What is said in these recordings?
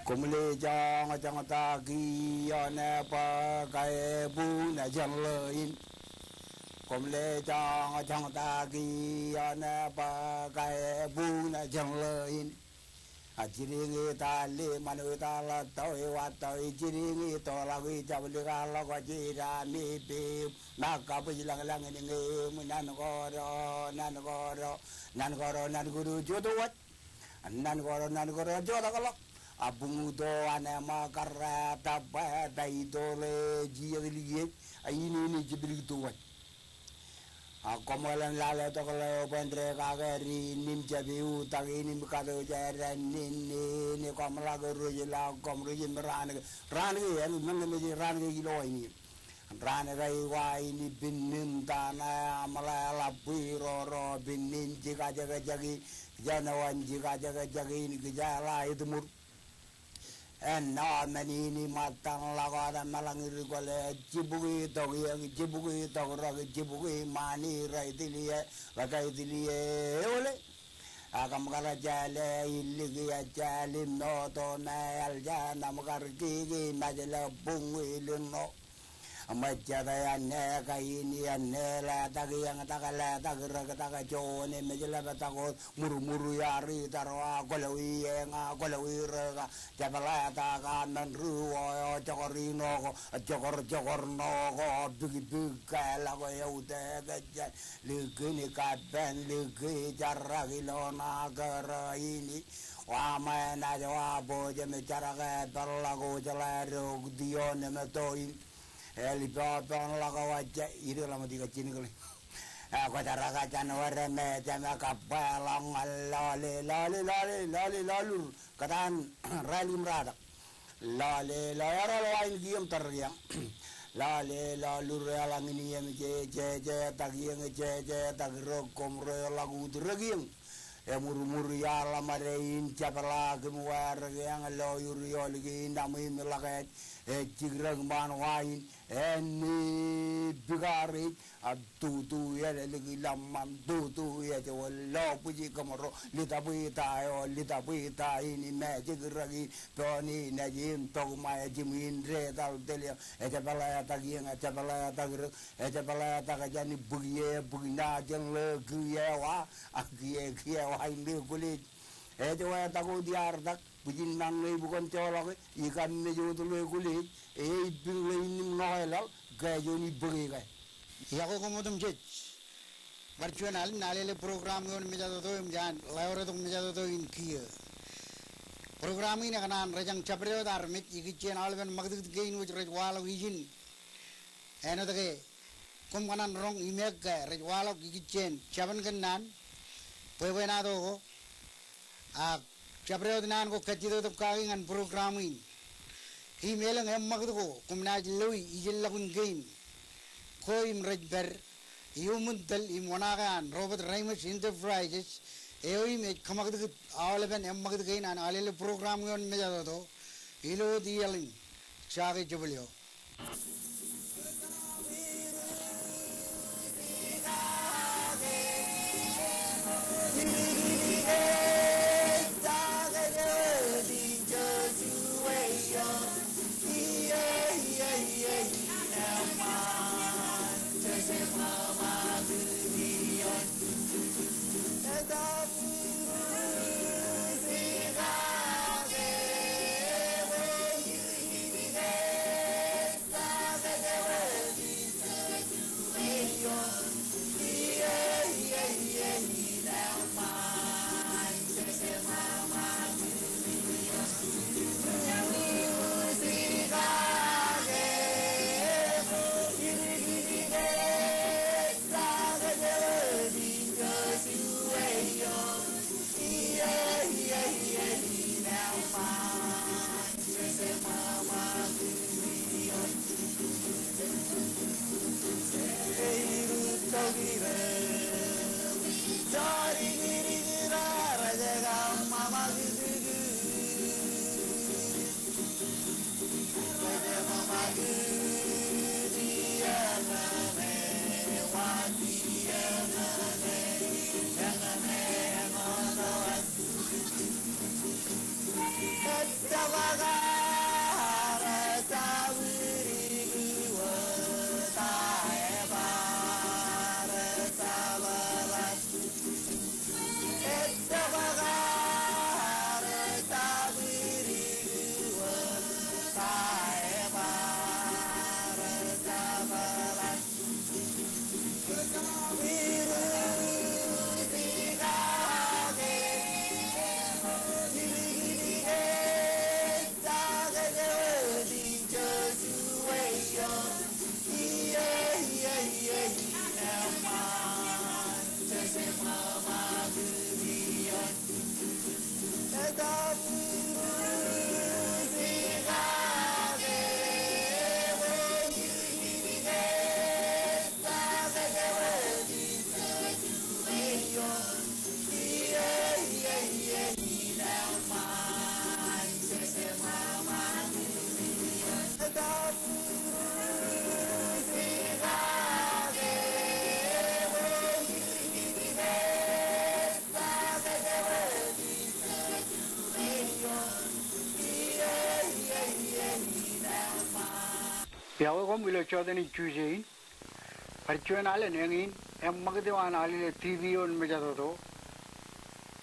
cũng lê cho ta ghi nè pa cái bu nè chẳng lời cũng lê cho ta ghi nè pa cái bu nè chẳng lời chỉ nghĩ ta lê mà người ta là tôi và tôi chỉ nghĩ tôi là người chấp được là có chỉ ra mi bìm na cả bây giờ là người nghe mình nan có rồi nan có được chỗ tôi nan có rồi chỗ đó có lắm abung do anama karata pa dai dole jiyali ayini jibril tuwa komolan lale to kala pendre kageri nim jabiu tagi nim kado jara ni komla guru jila komru jim ran ge ran ge gilo ini ran gai wa ini binnim tana amala la ro binnin jiga jaga jagi janawan jiga jaga jagi ini gejala itu mur na menini matang lagada malangir gole jibugi togi jibugi mani rai dilie lagai dilie ole agam kara jale iligi jale no to na aljana makar gigi najala bungi lino amajada ane kaini ane la tagi yang takala tagira taga jone mejala batago muru yari tarwa golawi nga golawi raga jabala taga nan ruo jogorino jogor no go bigi kala go yaude gaja ligini ka ben ligi jaragi lona gara ini wa mana jawa boje me jaraga balago jalaro dione me toin eli papan la kawaja iri lama tiga cini kali aku cara kacan warna jama kapalang lalu katan rali merada lale lain giam teriang lalu relang ini yang je tagiang je tagirokom lagu tergiang muru ya lamarein capala kemuar yang loyur yolgi namai melakat cigrang man wain eni bigari tu ya lagi lamam tu ya jawal lo puji kamaro lita buita ini me cigragi toni najim tog maya jimin re tal telia capala tagajani bugina jeng le giyawa giyawa ini kulit jawab tahu diardak bujin nang bukan colok ikan mejo tu le kulit bing ini menolak gaya joni beri gaya ya aku kemudian jet virtual Alele program yang menjadi tu imjan layar tu menjadi tu inkia program ini kanan rejang capre dar mit ikichen alven magdut gain which rejwalo izin eno take kum kanan rong imek ga rejwalo ikichen chaban kanan pebena do capre nan ko kajido tu kawin an program ini email ang magdu ko kumna lui izin lagun gain ko im rejber Yumuntal Imwanagan, Robert Ramos Enterprises, Eoim, Kamagd, Alaban, Magdagain, and Alele program on Mejado, Ilo the Yelling, Chagi Jubilio. Yo Piawa kom ilo chodan in Tuesday. Perchuan Allen Yangin, and Magadiwan Alele TV on Majado.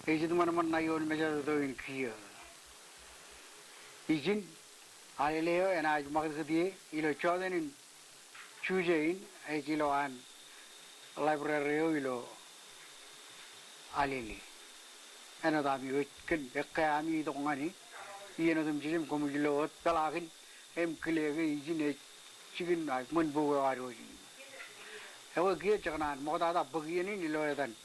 Agent Manaman Nayon Majado in Kia. Agent Alele and I Magadi, ilo chodan in Tuesday, a kilo and library ilo Alele. Another you can Kami Dongani, you know them Jim Comilo, Talakin, M. Kilegi, in chicken like Munbo or Ever get Jagan, Modada Bugini, lower than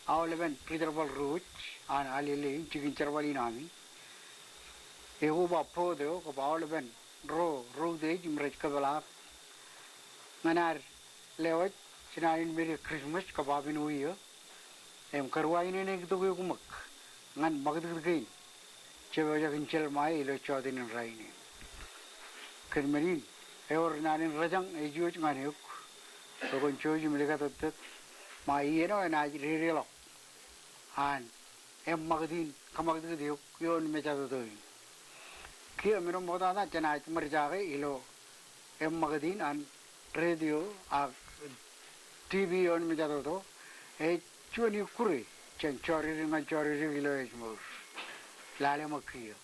our 11 preservable roots and Alele, chicken Chervalinami. A Huba Podro of our 11 road age in Red Kavala. Manar Lewet, Chinain Merry Christmas, Kababin Uya, and Karwain in Egdumak, and Magdagain, Chevaja in Chelmai, Lochodin and Rain. Kermarin. Ever nan in Rajang, a Jewish manuk, so when George Milicat, my yeno and I really lock. And M. Magadin, Kamakdi, you and Mejado doing. Kia Minomodana, Janite Marjare, Ilo, M. Magadin and radio, TV on Mejado, a Chuni Kuri, Chanchori, Manchori, village moves. Lale Makia.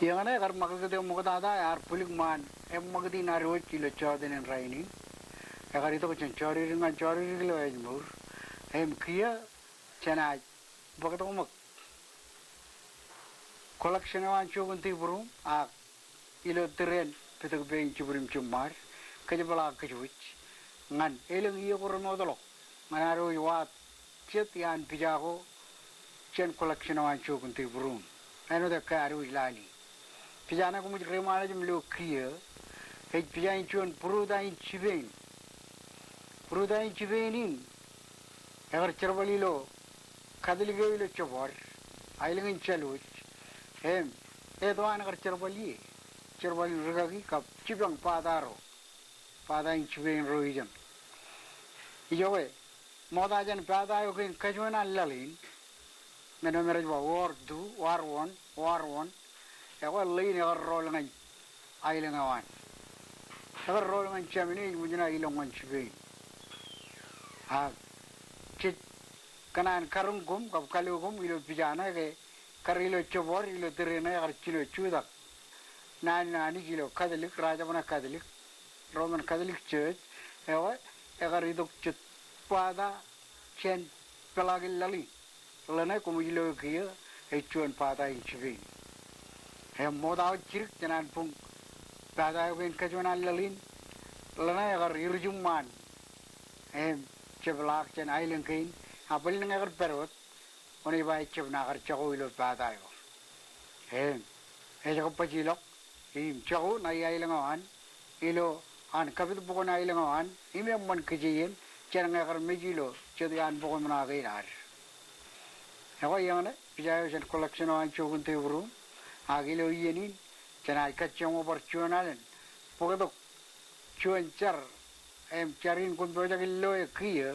Yang ana kar makagde mukada yar pulik man magdi na roch kilo chaden en raini agar itu ko chori ringan chori kilo ejmur kia chana bagato mak collection wan chogun ti burum a ilo tren petuk being chuburim chumar kajabala kajuch ngan eleng iyo ko rodolo manaro yuat chet yan pijago chen collection wan chogun ti burum ano de karu ilali pijana ko mujhe remala jum lo kia he pijain chon purudain chibenin agar charbali lo kadili lo chobor ailengin chaluch hem edwan agar charbali ragagi kap chibang padain chiben roijam ijowe modajan padayo kin kajwana lalin meno meraj war one agar lain agar rolangan ailengawan agar rolangan chamini mujna ilongan chiben ha chit kanan karungum kap kalugum ilo pijana ke karilo chobor ilo terena agar chilo chudak nani kilo Catholic rajamana Catholic Roman Catholic Church agar idok chut pada chen pelagil lali lana kumilo kia chuan pada inchibin moda chirik janan pung pada ben kajuana lalin lana agar irjumman cheblak chen ailen kain apel nang agar perot oni bai chebna agar chago ilo pada yo jago pachilok chago na ailengawan ilo an kapit bukan ailengawan imemman kejiyen chen agar mejilo chedian bukan mana gainar Ako yang na pijayo chen collection wan chogun te buru agilo yenin chen kachong opportunalen pokok chuan char charin kun project lo kia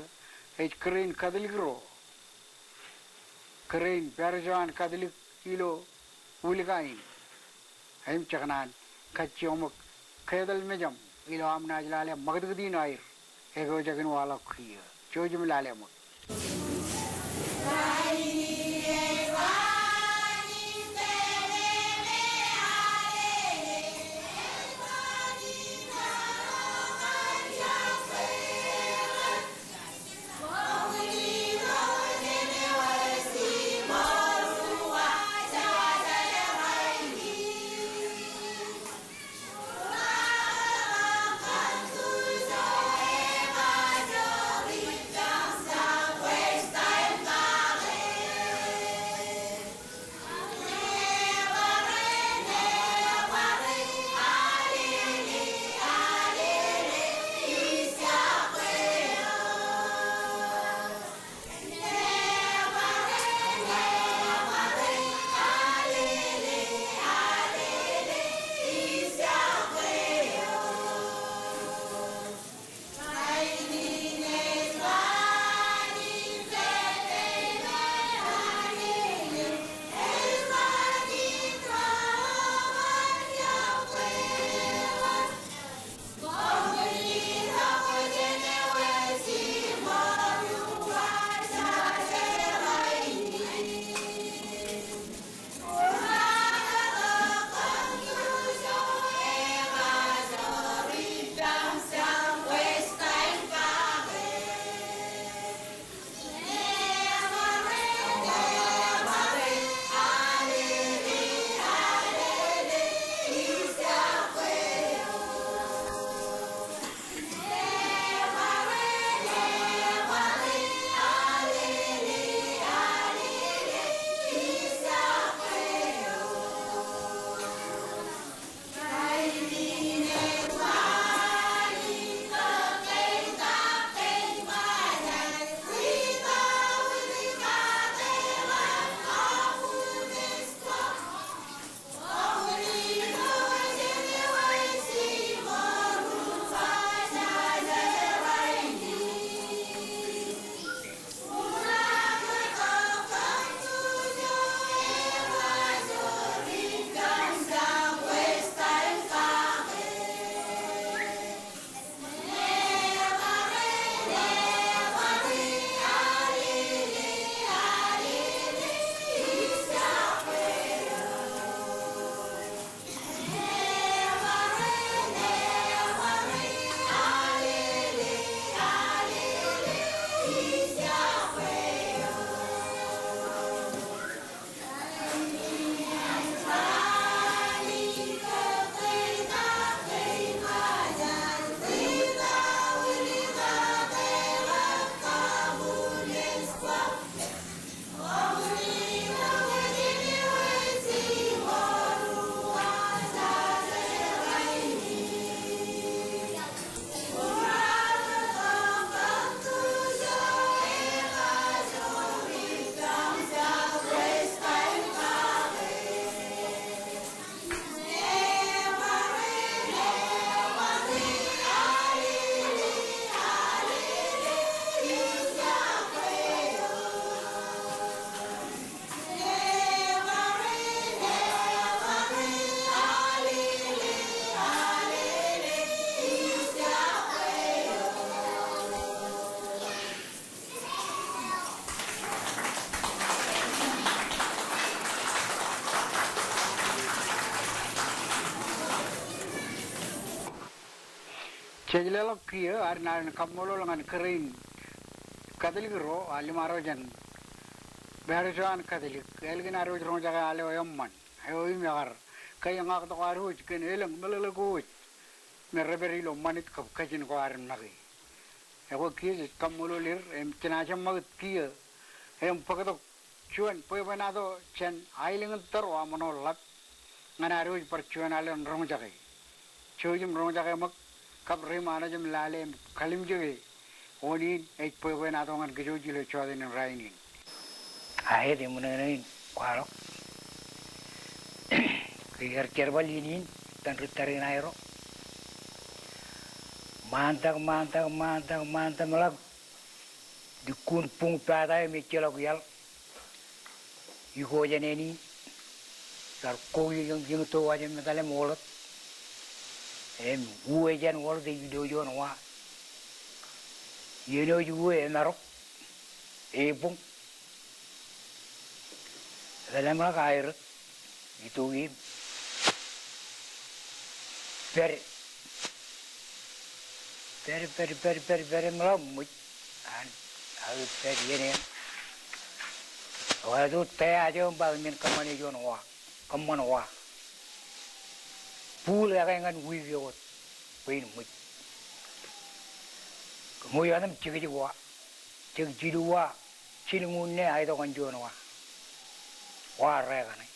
keren kadilik ro keren perjuan kadilik kilo ulikain chakanan kachong kedal mejam ilo amna jlale magdgdi nair ego jagin wala kia chojum lale mak Cejlelo kia arna kamolo langan kering katolik ro ali maro jan baru joan katolik elgin aro jong jaga ale oyamman ayo imiar kaya ngak to aro ken elang melelago mereberi lo manit kap kajin ko aran nagi ako kia kamolo lir em tinajam mag kia em pagato chuan poibanado chen ailing taro amano lap ngana aro par chuan ale rong jaga chojim rong jaga mak kap remana jam lale kalim jage oni ek poibanado ngan gejoji le chodin rainin ahe de munenin kwaro kier kerbalinin tan ritarin aero mantag malak dikun pung pada me kelok yal yugo janeni sar ko yung to wajam metale molot em uwe jan wol de video jon wa yeno yuwe narok ebung dalam malak air itu im very malak muj an air very yene waduh teh aja mbak min kamane jon wa kaman wa pul ya kan video win muj kemudian anam cigi wa cigi jiwa cilingunne ay do kan jon wa rega nai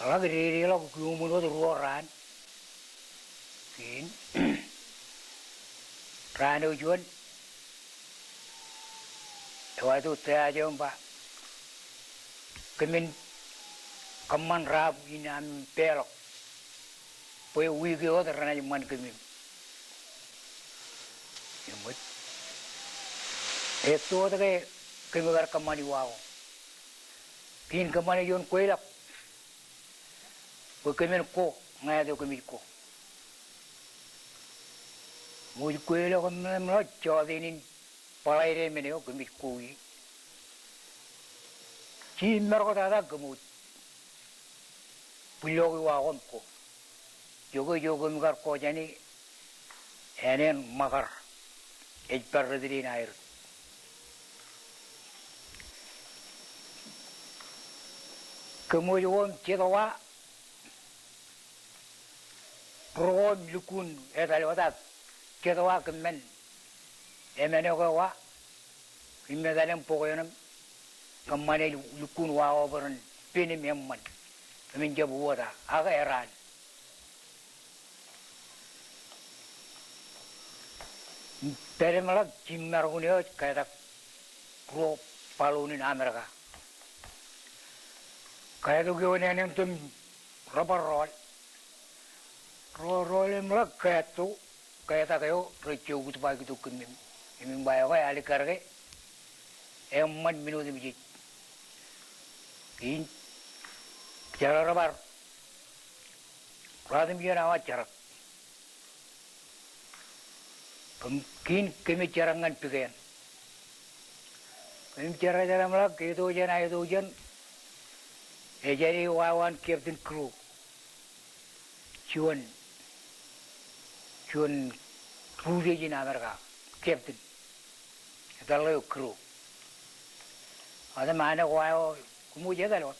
ala giri lo kumulo ruoran kin rano juan waktu teh aja mbak kemin kaman rab inam pelok poe wigi o terana man kemin imut itu teh kemugar kamani wao kin kamani jon koilak poe kemin ko ngai do kemin ko mui koilak kamera jodinin palaire meneo kemin kui cimmer ko tada gemut pulogi wagon ko jogo migar ko jani enen magar ejbar redrin air kemudian cedawa proon lukun edalwatat cedawa kemen emene ko wa imme dalem pokoyonam kamane lukun wa oberan pinim yamman min jabu wada aga eran tere malak jimmar gunyo kaya pro palunin Amerika kaya tu gawin yang tum rubber roll malak kaya tu kaya tak kayo recau gitu pagi tu kemin imin bayo kaya alikar kaya emman minut demi in cara rubber radim dia nama cara kin kami carangan pikiran kami cara malak itu jan jadi wawan captain crew cuan crew dia di Amerika captain itu lalu crew ada mana wawan kamu jaga loh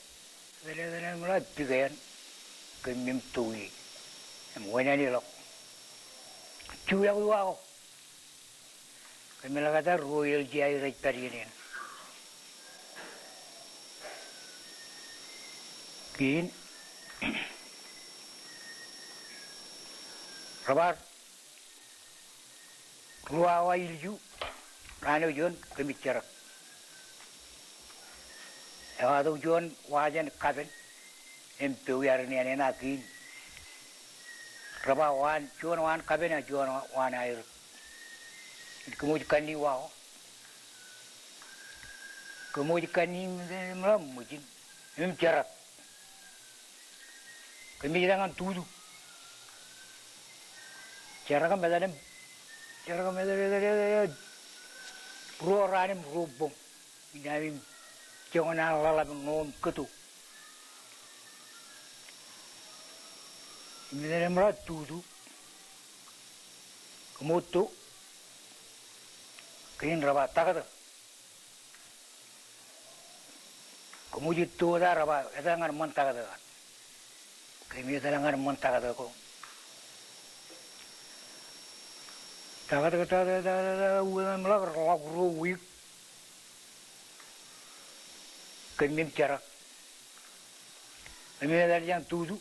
dari mulai pikiran kami mintui mana ni loh cuya wawan kami kata Royal Jai Rajparian kin rabar ruawa ilju rano jon kami cerak ewado jon wajan kaben empe yarni anena kin rabawan jon wan kaben jon wan air kemudian ni wow kemudian ni malam mungkin cerak kami jangan tuju cara kan beda roranim rubung ini jangan lalat non ketu ini dari merat tuju Kumutu kin raba tagada kumujitu da raba edangan man tagada kimi edangan man tagada ko tagada tagada uang melak lagu wik kimi cara kimi edan yang tuju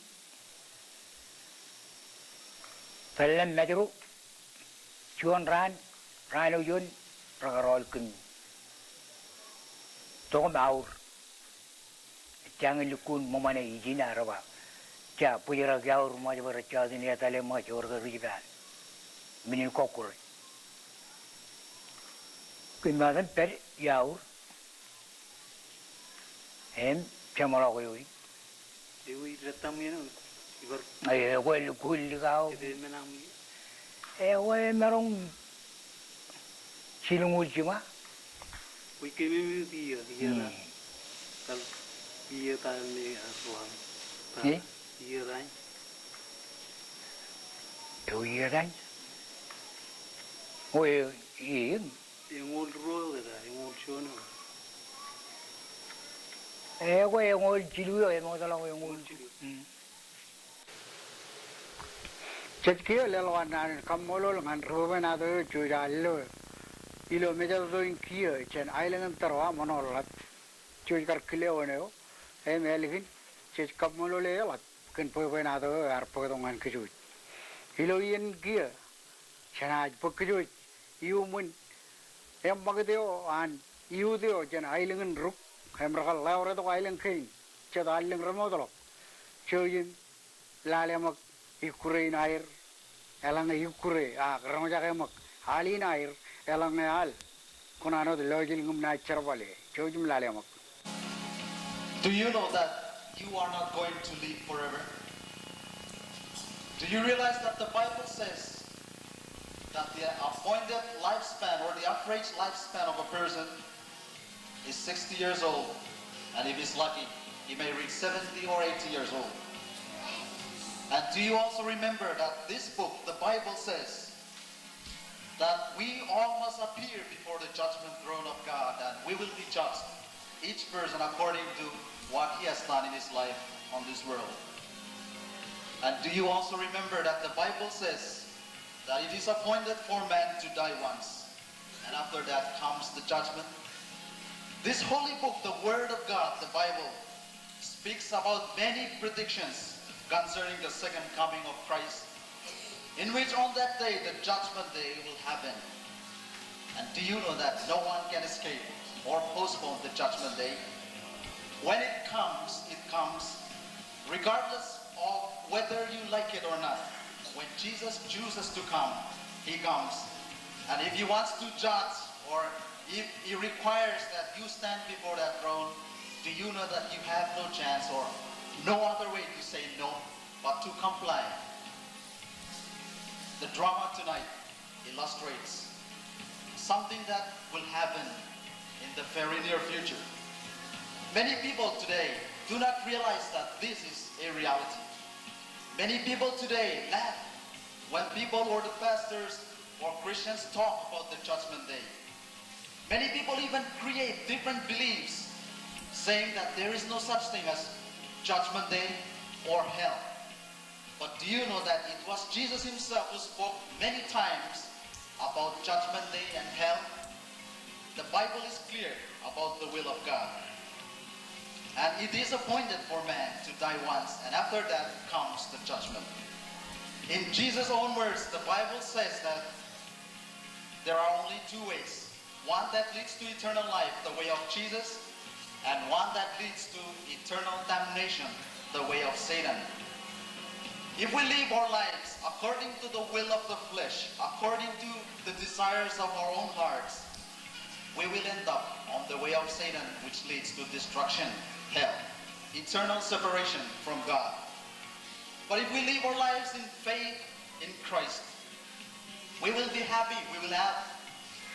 Dalam majru Chuan ran uyun ragarol kun Tong maur Jangan lukun memana izin araba Cha pujara gaur majbara cha dunia tale major ka riba Minin kokul Kun madan per yaur Hem chamala koyoi Dewi retam ya Ibar Ay well kul kau menang Ewe merong silungul cuma. Wih kami dia lah. Kalau dia tanya asuhan. Dia tanya. Dia tanya. Oh iya. Yang ngulur ada, yang ngulur cuna. Ewe yang ngulur cilu ya, emang salah yang ngulur cilu. Cekio lelwan kamolo ngan ruben ado jujalo ilo meja do in kio chen ailengan terwa monolat jujkar kileo emelgin cek kamolo lelat ken poen ado arpo dongan kejuj ilo yen kio chen aj pokjuj iumun em bagdeo an iudeo chen ailengan ruk emrakal laure do ailen kein ced ailen remodolo choyin lalemak ikurein air elang ikure ramaja kemak halin air elang al kunano de logil ngum na charbale chojum lalemak. Do you know that you are not going to live forever? Do you realize that the Bible says that the appointed lifespan or the average lifespan of a person is 60 years old, and if he's lucky he may reach 70 or 80 years old? And do you also remember that this book, the Bible, says that we all must appear before the judgment throne of God and we will be judged, each person according to what he has done in his life on this world? And do you also remember that the Bible says that it is appointed for man to die once, and after that comes the judgment? This holy book, the Word of God, the Bible, speaks about many predictions concerning the second coming of Christ, in which on that day, the judgment day will happen. And do you know that no one can escape or postpone the judgment day? When it comes regardless of whether you like it or not. When Jesus chooses to come, he comes. And if he wants to judge, or if he requires that you stand before that throne, do you know that you have no chance or no other way to say no but to comply? The drama tonight illustrates something that will happen in the very near future. Many people today do not realize that this is a reality. Many people today laugh when people or the pastors or Christians talk about the judgment day. Many people even create different beliefs, saying that there is no such thing as judgment day or hell. But do you know that it was Jesus himself who spoke many times about judgment day and hell? The Bible is clear about the will of God. And it is appointed for man to die once, and after that comes the judgment. In Jesus' own words, the Bible says that there are only two ways. One that leads to eternal life, the way of Jesus, and one that leads to eternal damnation, the way of Satan. If we live our lives according to the will of the flesh, according to the desires of our own hearts, we will end up on the way of Satan, which leads to destruction, hell, eternal separation from God. But if we live our lives in faith in Christ, we will be happy, we will have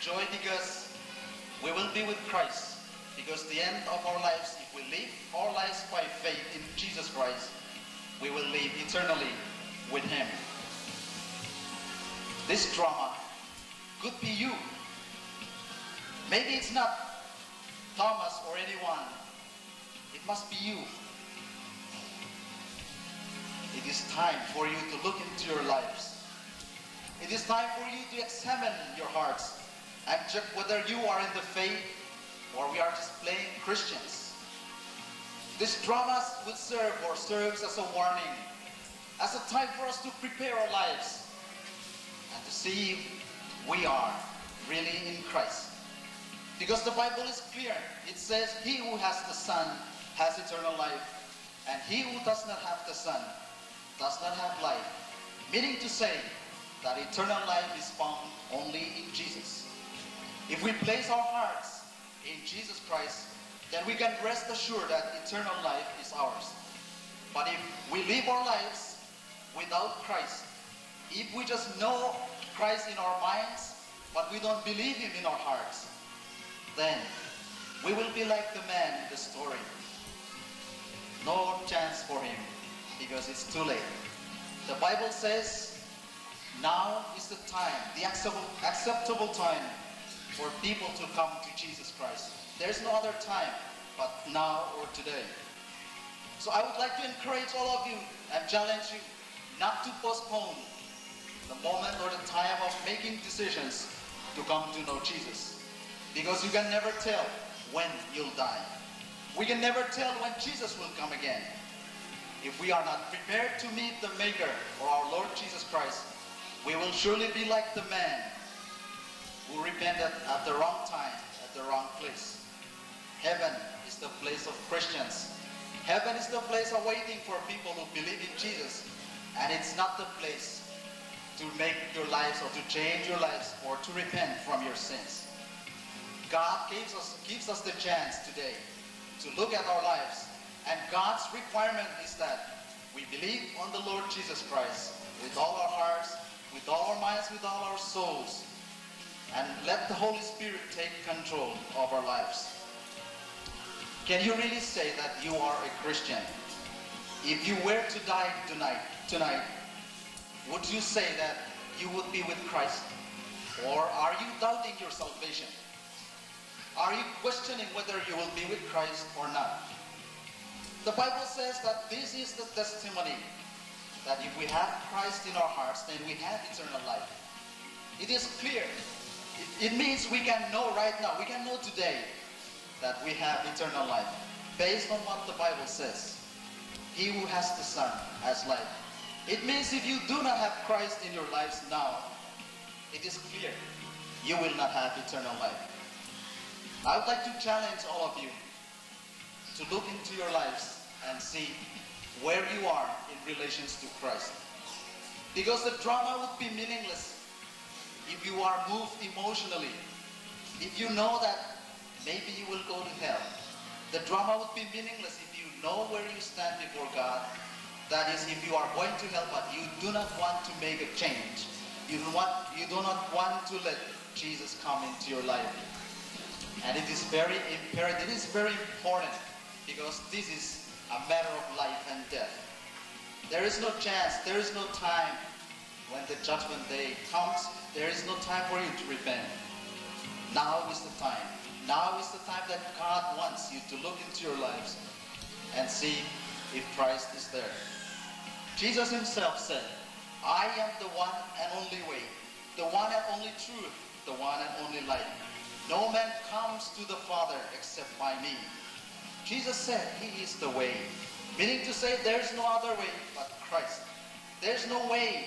joy, because we will be with Christ. Because the end of our lives, if we live our lives by faith in Jesus Christ, we will live eternally with him. this drama could be you. Maybe it's not Thomas or anyone. It must be you. It is time for you to look into your lives. It is time for you to examine your hearts and check whether you are in the faith or we are just playing Christians. This drama will serve or serves as a warning, as a time for us to prepare our lives and to see if we are really in Christ. Because the Bible is clear. It says, he who has the Son has eternal life, and he who does not have the Son does not have life. Meaning to say that eternal life is found only in Jesus. If we place our hearts in Jesus Christ, then we can rest assured that eternal life is ours. But if we live our lives without Christ, if we just know Christ in our minds, but we don't believe him in our hearts, then we will be like the man in the story. No chance for him, because it's too late. The Bible says, now is the time, the acceptable time for people to come to Jesus Christ. There's no other time but now or today. So I would like to encourage all of you and challenge you not to postpone the moment or the time of making decisions to come to know Jesus. Because you can never tell when you'll die. We can never tell when Jesus will come again. If we are not prepared to meet the Maker or our Lord Jesus Christ, we will surely be like the man who repented at the wrong time, at the wrong place. Heaven is the place of Christians. Heaven is the place awaiting for people who believe in Jesus. And it's not the place to make your lives or to change your lives or to repent from your sins. God gives us the chance today to look at our lives. And God's requirement is that we believe on the Lord Jesus Christ with all our hearts, with all our minds, with all our souls. And let the Holy Spirit take control of our lives. Can you really say that you are a Christian? If you were to die tonight, would you say that you would be with Christ? Or are you doubting your salvation? Are you questioning whether you will be with Christ or not? The Bible says that this is the testimony, that if we have Christ in our hearts, then we have eternal life. It is clear. It means we can know right now, we can know today that we have eternal life based on what the Bible says. He who has the Son has life. It means if you do not have Christ in your lives now, it is clear you will not have eternal life. I would like to challenge all of you to look into your lives and see where you are in relations to Christ. Because the drama would be meaningless if you are moved emotionally. If you know that maybe you will go to hell. The drama would be meaningless if you know where you stand before God. That is, if you are going to hell but you do not want to make a change. You do not want to let Jesus come into your life. And it is very imperative, it is very important, because this is a matter of life and death. There is no chance, there is no time when the judgment day comes. There is no time for you to repent. Now is the time. Now is the time that God wants you to look into your lives and see if Christ is there. Jesus himself said, I am the one and only way, the one and only truth, the one and only life. No man comes to the Father except by me. Jesus said he is the way, meaning to say there's no other way but Christ. There's no way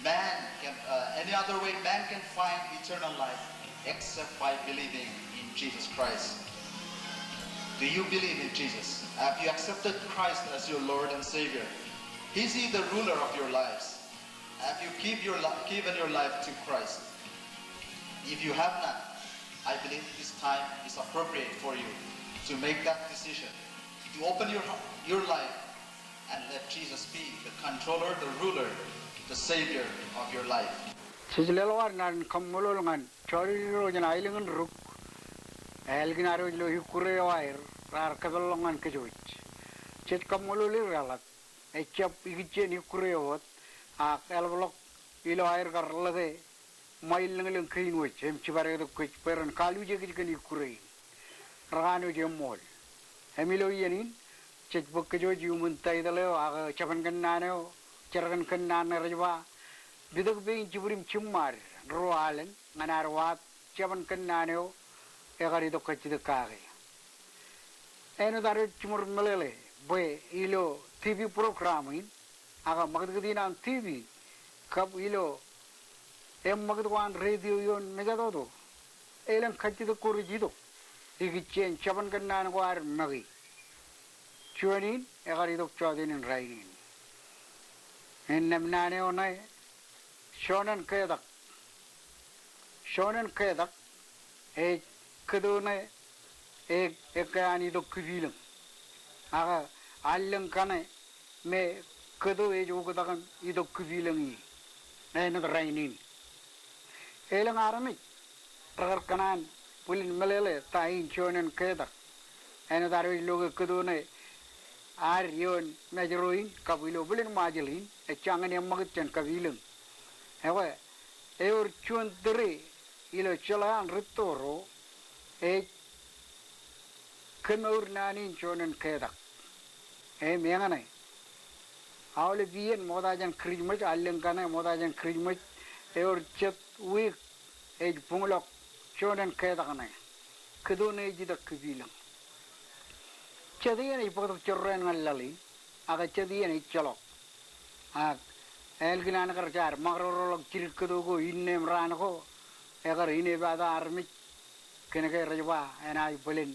any other way man can find eternal life except by believing in Jesus Christ. Do you believe in Jesus? Have you accepted Christ as your Lord and Savior? Is he the ruler of your lives? Have you given your life to Christ? If you have not, I believe this time is appropriate for you to make that decision, to open your life and let Jesus be the controller, the ruler, the Savior of your life. Sisilelwanan kamulungan chorirojan ailingan ruk elginaro lo hikurewair rar kadolongan kejuch chet kamululirat echap igchen hikurewot a elblok ilo air garlade mail ng clean which em chibare the quick per and kalu jigani kuri ragano jemol emilo yenin checkbook jo human taidale chapan kan nano charagan kan nana rajwa bidok being chiburim chumar roalen manarwat chapan kan nano egari do kachi the kage eno dare chumur melele boy ilo TV programming aga magdina TV kab ilo em magdwan radio yon megado elan kachi the kurijido igichen chapan kan nano war magi chuanin egari do chodin in rainin en namnane onai shonan kedak e kedone e ekani do kvilang aga allang kane me kedo e jogodagan ido kvilangi nai rainin elang arami ragar kanan pulin melele tain shonan kedak eno daru logo kedone ar yon mejeroin kabilo bulin majelin e changan yang magchen kabilang hewa eur chuan dere ilo chalan ritoro e kenur nanin chonen kedak e mengane awle bien modajan krijmaj allengkane modajan krijmaj eur chet week e punglok chonen kedakane kedone jidak kabilang chadiyan ipotok chorren ngalali aga chadiyan icholok ag elginan karchar magrorolog chirkudugo innem ranko egar ine bada armik kenege rajwa enai pelin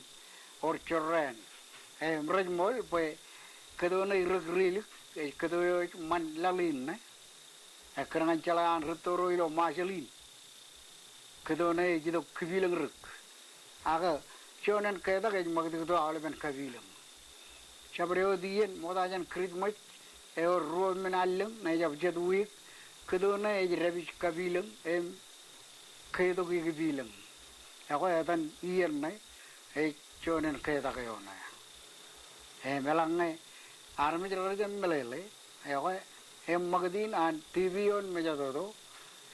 or chorren mrajmol pe kedone irgril kedo man lalin ne ekrangan chalan rutoro ilo maselin kedone jido kbilang ruk aga chonen kedak e magdido awlen kabilang chabreo dien modajan kridmach eur romenaleng na jabjet week kedone e rabish kabilang em kedo gibilang ako etan ier na e chonen kedak yona e melange arme jorjam melele ako em magdin an TV on mejadodo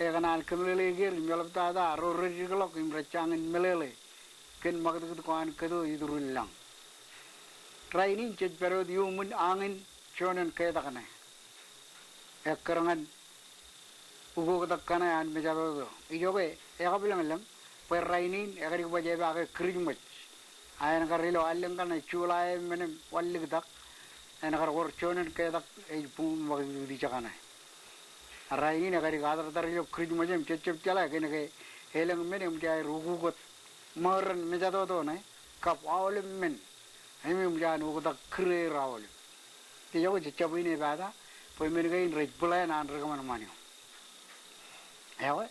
e kanal kemlele gel melabta da rorjiglo imrachangin melele ken magdud kuan kedo idurullang trainin chet pero diumun angin chonen kedakane ekkarangan ugo dakane an mejado ijobe ekabilang per rainin ekari baje ba ke krijmach ayan karilo allang kan chulay menem wallig dak en kar gor chonen kedak e pun magdudi chakane rainin ekari gadar darilo krijmachem chechep chala kenege helang menem jay rugugot Moran mejado ne kap awle men hemim jan ugo da kre rawle ti yogo chabine bada poi men gain rej plan an ragaman manyo ewe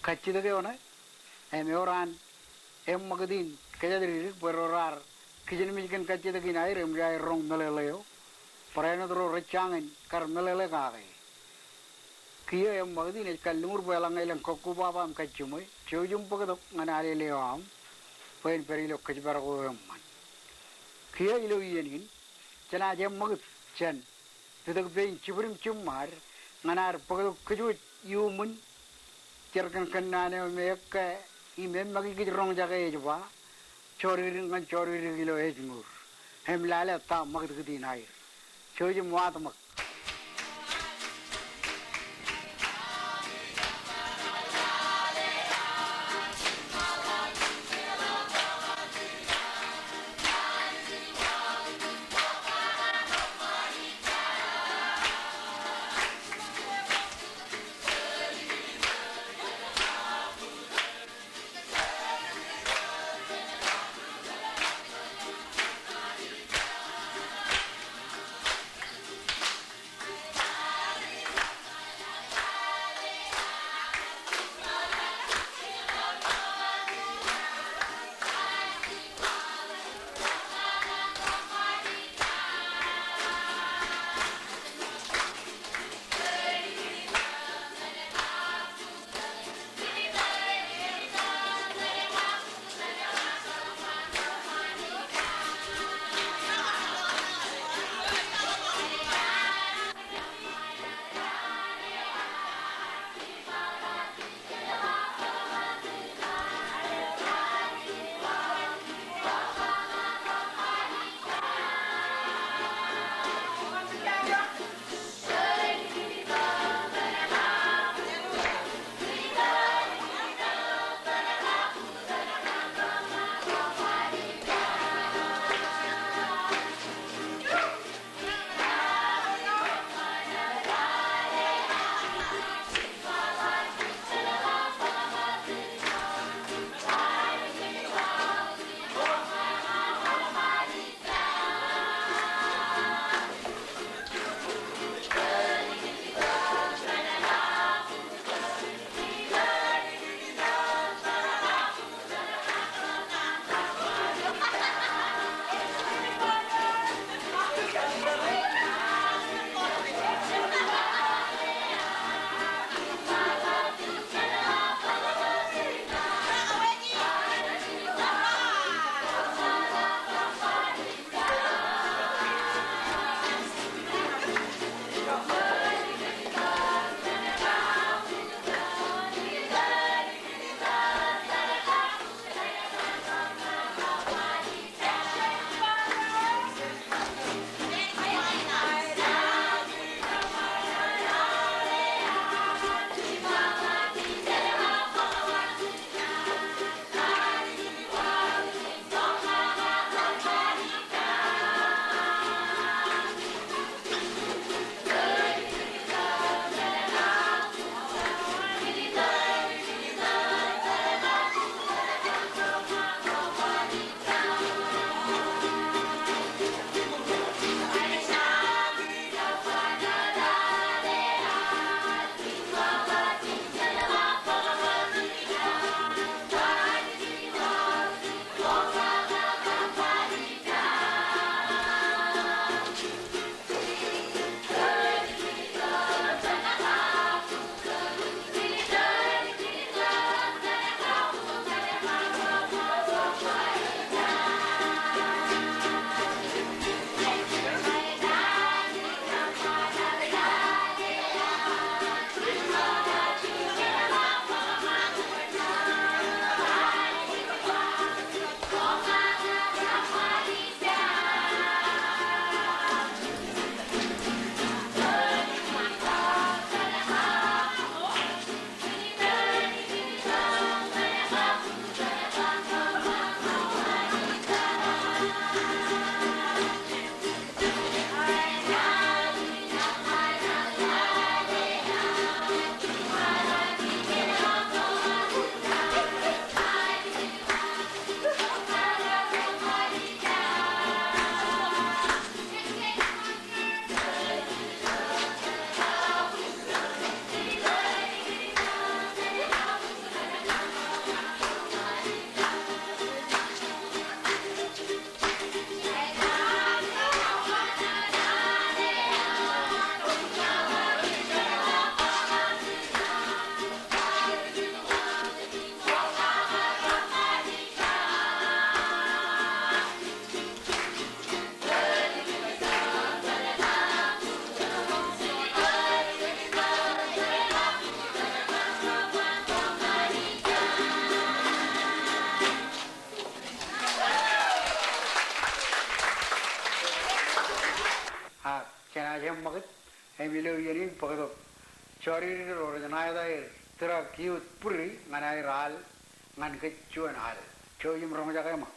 kachide ge ona em oran em magadin kajadri perorar kijen miken kachide ge nai rem jai rong meleleo pareno dro rechangen kar melele gaage kiyo em magadin e kallur belang elang kokku babam kachumoi chojum pagado manale leam pen perilo kajbarago man kiyo ilo yenin chana jem magut chen tudak bein chiburim chumar manar pagado kaju yumun cerkan kanane meka imem magi gidrong jaga ejwa choririn kilo ejmur hem lale ta magut gidinai chojum watmak milo yanin pagdo chori ro janaya da tera kiut puri nganai ral ngan ke chuan hal choyim rong jaga ma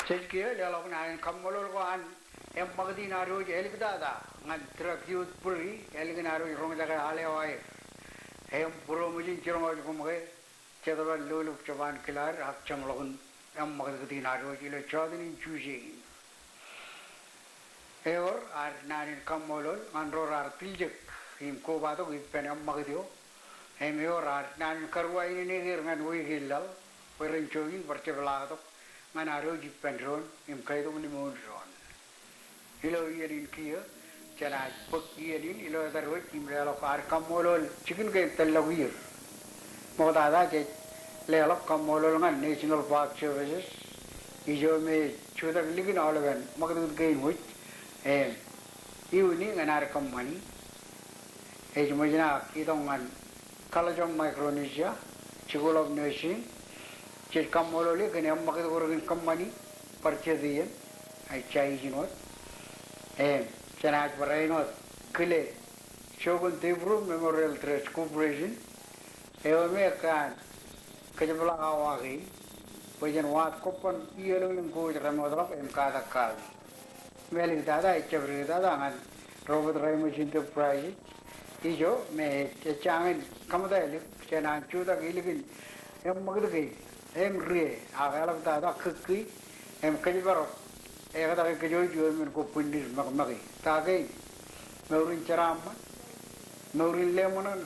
Sejkiya dalam naik kamulur ko an magdi naru elik dada ngan trakiut puri elik naru rong jaga ale wae puro mujin cirong ko moge cedora luluk coban kelar ak chamlogun magdi naru ile chodini juji ar narin kamulur andror ar tiljek him ko bato gipen magdio ar narin karwa ini negir ngan wi gilal peren chogin bercebelato Manaro Jipendron, Imkaido Nimondron. Hilo Yerin Kia, Chana Puk Yerin, Hilo the Road, Imrel of Arcamolo, Chicken Gate Telavir. Modada, Lelop Camolo, National Park Services, Ijo may choose a living all of an, Magadu Game which, evening and Arcam money, Ejmajana, Idongan, College of Micronesia, Chigol of Nation. Kamolole can have market company purchase the I chai, you know, Senat Parainot, Kile, Shogun Tibru Memorial Trust Corporation, Eomekan, Kajabla Awagi, Pajan Wat Kopan, Yellow Go Ramadrop, and Katakal. Meling Dada, Chabri Dada, and Robert Ramos Enterprise, Ijo, me Chaman, Kamadali, Chana Chuda Gilligan, M. Magadi, M. Ray, Agalab Dada Kiki, M. Kajabaro. Ekata kejoy jual ko pundis magmagi. Tagay, maurin charamba, maurin lemonan,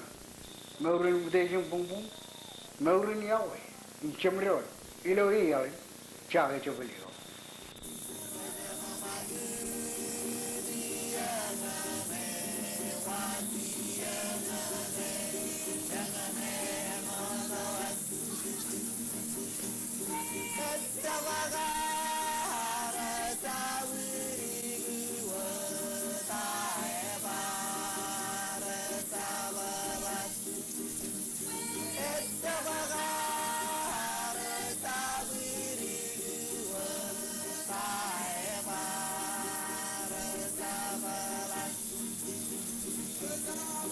maurin mudejung bumbung, maurin yawe, inchamriol, iloi yawe, chage chobolio.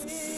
We